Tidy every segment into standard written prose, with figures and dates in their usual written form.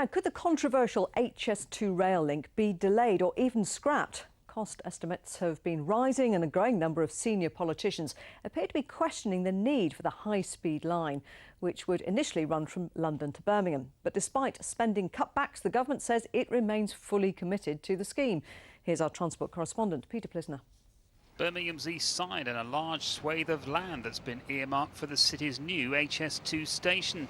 Now, could the controversial HS2 rail link be delayed or even scrapped? Cost estimates have been rising and a growing number of senior politicians appear to be questioning the need for the high-speed line, which would initially run from London to Birmingham. But despite spending cutbacks, the government says it remains fully committed to the scheme. Here's our transport correspondent, Peter Plisner. Birmingham's east side and a large swathe of land that's been earmarked for the city's new HS2 station.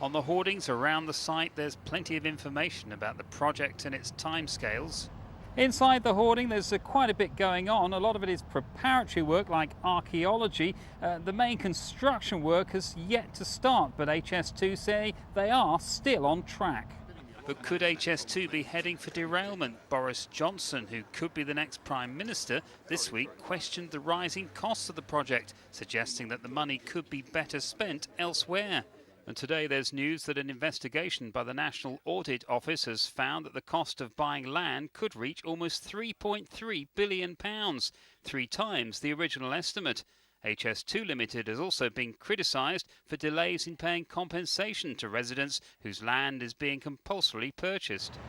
On the hoardings around the site, there's plenty of information about the project and its timescales. Inside the hoarding, there's quite a bit going on. A lot of it is preparatory work like archaeology. The main construction work has yet to start, but HS2 say they are still on track. But could HS2 be heading for derailment? Boris Johnson, who could be the next Prime Minister, this week questioned the rising costs of the project, suggesting that the money could be better spent elsewhere. And today there's news that an investigation by the National Audit Office has found that the cost of buying land could reach almost £3.3 billion, 3 times the original estimate. HS2 Limited has also been criticised for delays in paying compensation to residents whose land is being compulsorily purchased.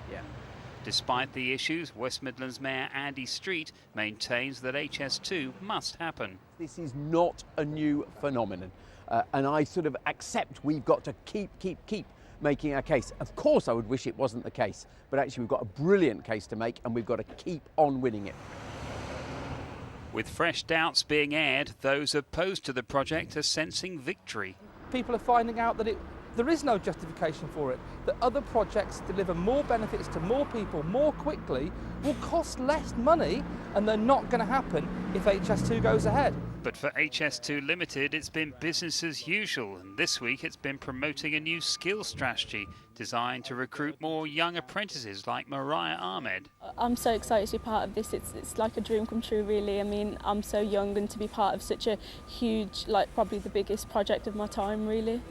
Despite the issues, West Midlands Mayor Andy Street maintains that HS2 must happen. This is not a new phenomenon. And I sort of accept we've got to keep making our case. Of course I would wish it wasn't the case, but actually we've got a brilliant case to make and we've got to keep on winning it. With fresh doubts being aired, those opposed to the project are sensing victory. People are finding out that there is no justification for it, that other projects deliver more benefits to more people more quickly, will cost less money, and they're not going to happen if HS2 goes ahead. But for HS2 Limited, it's been business as usual, and this week it's been promoting a new skills strategy designed to recruit more young apprentices like Mariah Ahmed. I'm so excited to be part of this. It's like a dream come true, really. I mean, I'm so young, and to be part of such a huge, like probably the biggest project of my time, really.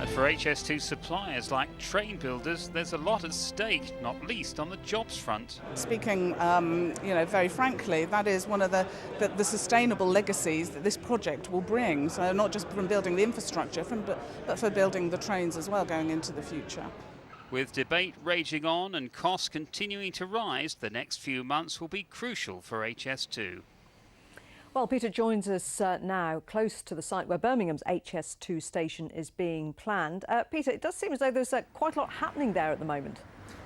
And for HS2 suppliers like train builders, there's a lot at stake, not least on the jobs front. Speaking, very frankly, that is one of the sustainable legacies that this project will bring. So not just from building the infrastructure, but for building the trains as well going into the future. With debate raging on and costs continuing to rise, the next few months will be crucial for HS2. Well, Peter joins us now close to the site where Birmingham's HS2 station is being planned. Peter, it does seem as though there's quite a lot happening there at the moment.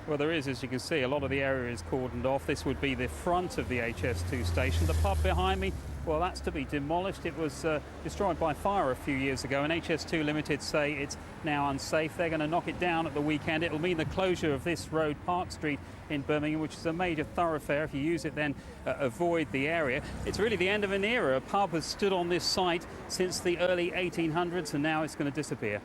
Well, there is, as you can see, a lot of the area is cordoned off. This would be the front of the HS2 station. The pub behind me, well, that's to be demolished. It was destroyed by fire a few years ago, and HS2 Limited say it's now unsafe. They're going to knock it down at the weekend. It'll mean the closure of this road, Park Street, in Birmingham, which is a major thoroughfare. If you use it, then avoid the area. It's really the end of an era. A pub has stood on this site since the early 1800s, and now it's going to disappear.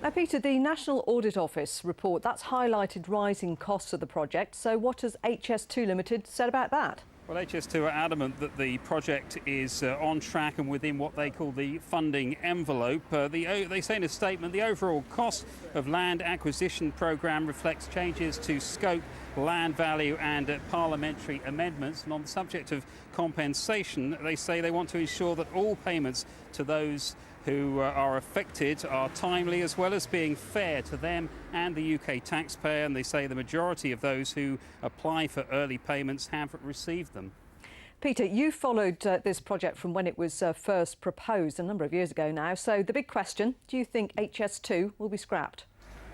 Now, Peter, the National Audit Office report, that's highlighted rising costs of the project. So what has HS2 Limited said about that? Well, HS2 are adamant that the project is on track and within what they call the funding envelope. They say in a statement, the overall cost of land acquisition programme reflects changes to scope, land value and parliamentary amendments. And on the subject of compensation, they say they want to ensure that all payments to those who are affected are timely, as well as being fair to them and the UK taxpayer. And they say the majority of those who apply for early payments have received them. Peter, you followed this project from when it was first proposed a number of years ago now. So the big question, do you think HS2 will be scrapped?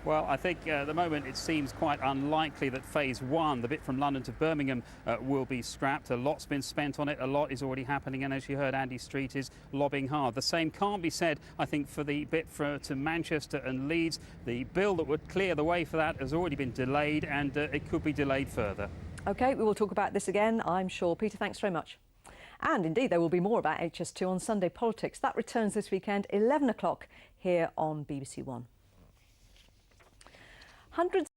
Well, I think at the moment it seems quite unlikely that phase 1, the bit from London to Birmingham, will be scrapped. A lot's been spent on it, a lot is already happening, and as you heard, Andy Street is lobbying hard. The same can't be said, I think, for the bit to Manchester and Leeds. The bill that would clear the way for that has already been delayed, and it could be delayed further. OK, we will talk about this again, I'm sure. Peter, thanks very much. And indeed, there will be more about HS2 on Sunday Politics. That returns this weekend, 11 o'clock, here on BBC One. Hundreds